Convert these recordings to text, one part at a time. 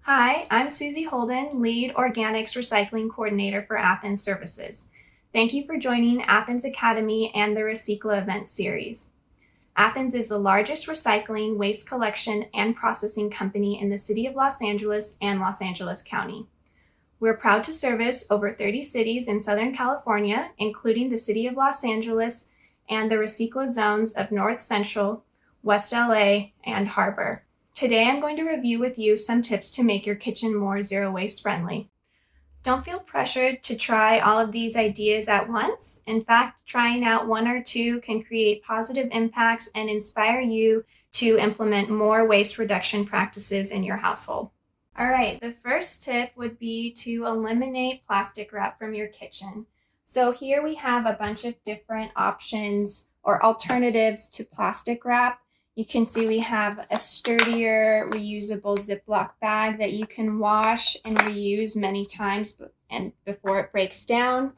Hi, I'm Susie Holden, Lead Organics Recycling Coordinator for Athens Services. Thank you for joining Athens Academy and the recycLA event series. Athens is the largest recycling, waste collection, and processing company in the city of Los Angeles and Los Angeles County. We're proud to service over 30 cities in Southern California, including the city of Los Angeles and the recycLA zones of North Central, West LA, and Harbor. Today, I'm going to review with you some tips to make your kitchen more zero waste friendly. Don't feel pressured to try all of these ideas at once. In fact, trying out one or two can create positive impacts and inspire you to implement more waste reduction practices in your household. All right, the first tip would be to eliminate plastic wrap from your kitchen. So here we have a bunch of different options or alternatives to plastic wrap. You can see we have a sturdier reusable Ziploc bag that you can wash and reuse many times and before it breaks down.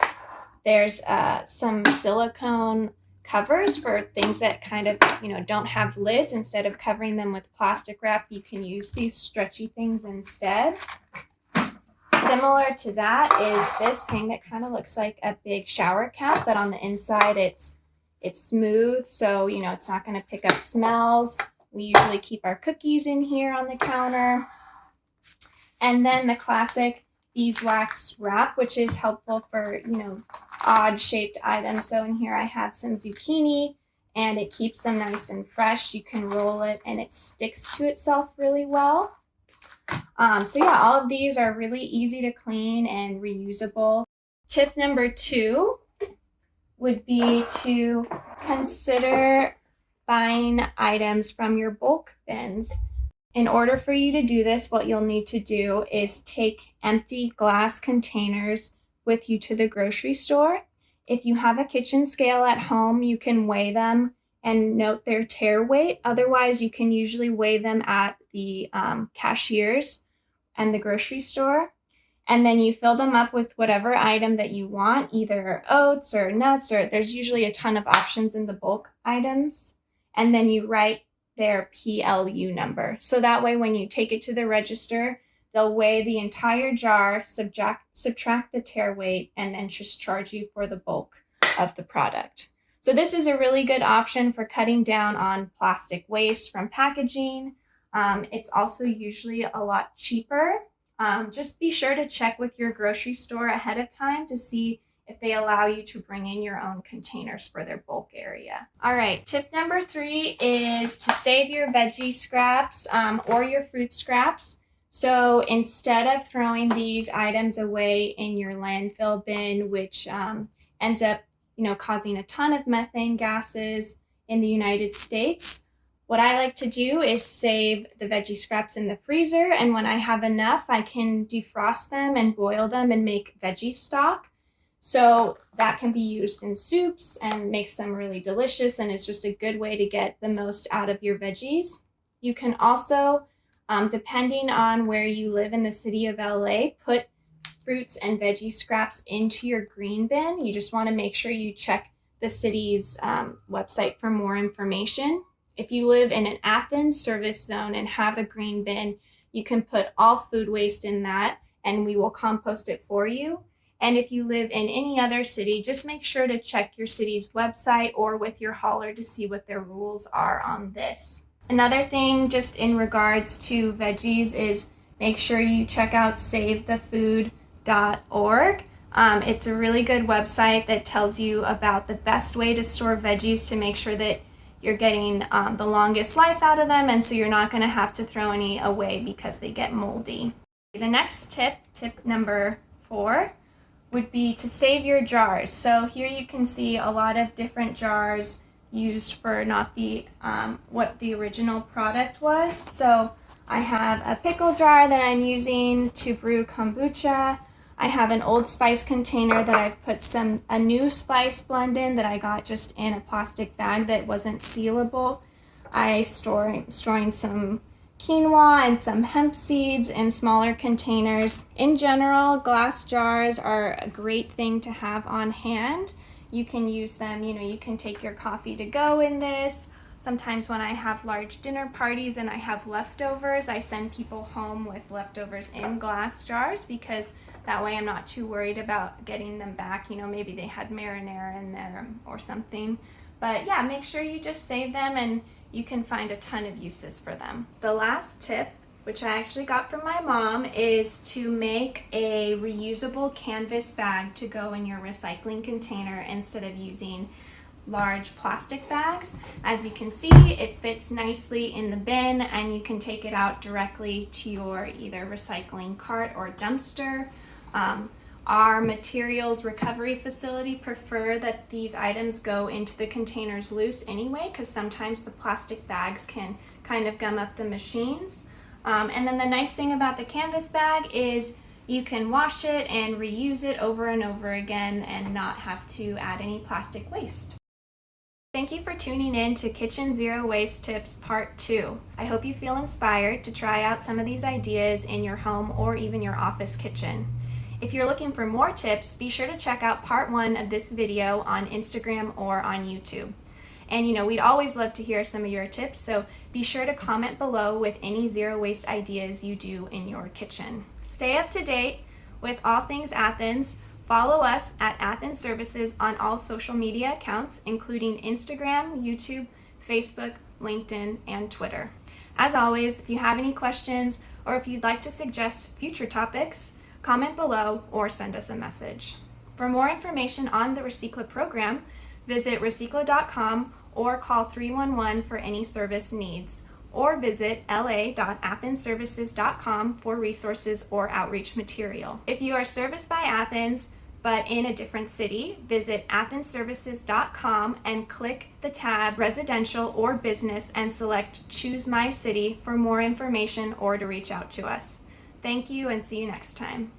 There's some silicone covers for things that kind of, don't have lids. Instead of covering them with plastic wrap, you can use these stretchy things instead. Similar to that is this thing that kind of looks like a big shower cap, but on the inside it's smooth, so it's not going to pick up smells. We usually keep our cookies in here on the counter. And then the classic beeswax wrap, which is helpful for odd shaped items. So in here I have some zucchini, and it keeps them nice and fresh. You can roll it and it sticks to itself really well. So yeah, all of these are really easy to clean and reusable. Tip number 2 would be to consider buying items from your bulk bins. In order for you to do this, what you'll need to do is take empty glass containers with you to the grocery store. If you have a kitchen scale at home, you can weigh them and note their tare weight. Otherwise, you can usually weigh them at the cashiers and the grocery store. And then you fill them up with whatever item that you want, either oats or nuts, or there's usually a ton of options in the bulk items. And then you write their PLU number. So that way, when you take it to the register, they'll weigh the entire jar, subtract the tare weight, and then just charge you for the bulk of the product. So this is a really good option for cutting down on plastic waste from packaging. It's also usually a lot cheaper. Just be sure to check with your grocery store ahead of time to see if they allow you to bring in your own containers for their bulk area. All right, tip number 3 is to save your veggie scraps or your fruit scraps. So instead of throwing these items away in your landfill bin, which ends up causing a ton of methane gases in the United States, what I like to do is save the veggie scraps in the freezer, and when I have enough, I can defrost them and boil them and make veggie stock. So that can be used in soups and makes them really delicious, and it's just a good way to get the most out of your veggies. You can also, depending on where you live in the city of LA, put fruits and veggie scraps into your green bin. You just want to make sure you check the city's website for more information. If you live in an Athens service zone and have a green bin, you can put all food waste in that and we will compost it for you. And if you live in any other city, just make sure to check your city's website or with your hauler to see what their rules are on this. Another thing just in regards to veggies is make sure you check out savethefood.org. It's a really good website that tells you about the best way to store veggies to make sure that you're getting the longest life out of them, and so you're not going to have to throw any away because they get moldy. The next tip number 4, would be to save your jars. So here you can see a lot of different jars used for not the what the original product was. So I have a pickle jar that I'm using to brew kombucha. I have an Old Spice container that I've put a new spice blend in that I got just in a plastic bag that wasn't sealable. I'm storing some quinoa and some hemp seeds in smaller containers. In general, glass jars are a great thing to have on hand. You can use them, you can take your coffee to go in this, Sometimes when I have large dinner parties and I have leftovers, I send people home with leftovers in glass jars because that way I'm not too worried about getting them back. You know, maybe they had marinara in there or something. But yeah, make sure you just save them and you can find a ton of uses for them. The last tip, which I actually got from my mom, is to make a reusable canvas bag to go in your recycling container instead of using large plastic bags. As you can see, it fits nicely in the bin and you can take it out directly to your either recycling cart or dumpster. Our materials recovery facility prefer that these items go into the containers loose anyway, because sometimes the plastic bags can kind of gum up the machines. And then the nice thing about the canvas bag is you can wash it and reuse it over and over again and not have to add any plastic waste. Thank you for tuning in to Kitchen Zero Waste Tips Part 2. I hope you feel inspired to try out some of these ideas in your home or even your office kitchen. If you're looking for more tips, be sure to check out Part 1 of this video on Instagram or on YouTube. And you know, we'd always love to hear some of your tips, so be sure to comment below with any zero waste ideas you do in your kitchen. Stay up to date with all things Athens. Follow us at Athens Services on all social media accounts, including Instagram, YouTube, Facebook, LinkedIn, and Twitter. As always, if you have any questions or if you'd like to suggest future topics, comment below or send us a message. For more information on the recycLA program, visit recycla.com or call 311 for any service needs, or visit la.athensservices.com for resources or outreach material. If you are serviced by Athens but in a different city, visit athensservices.com and click the tab Residential or Business and select Choose My City for more information or to reach out to us. Thank you and see you next time.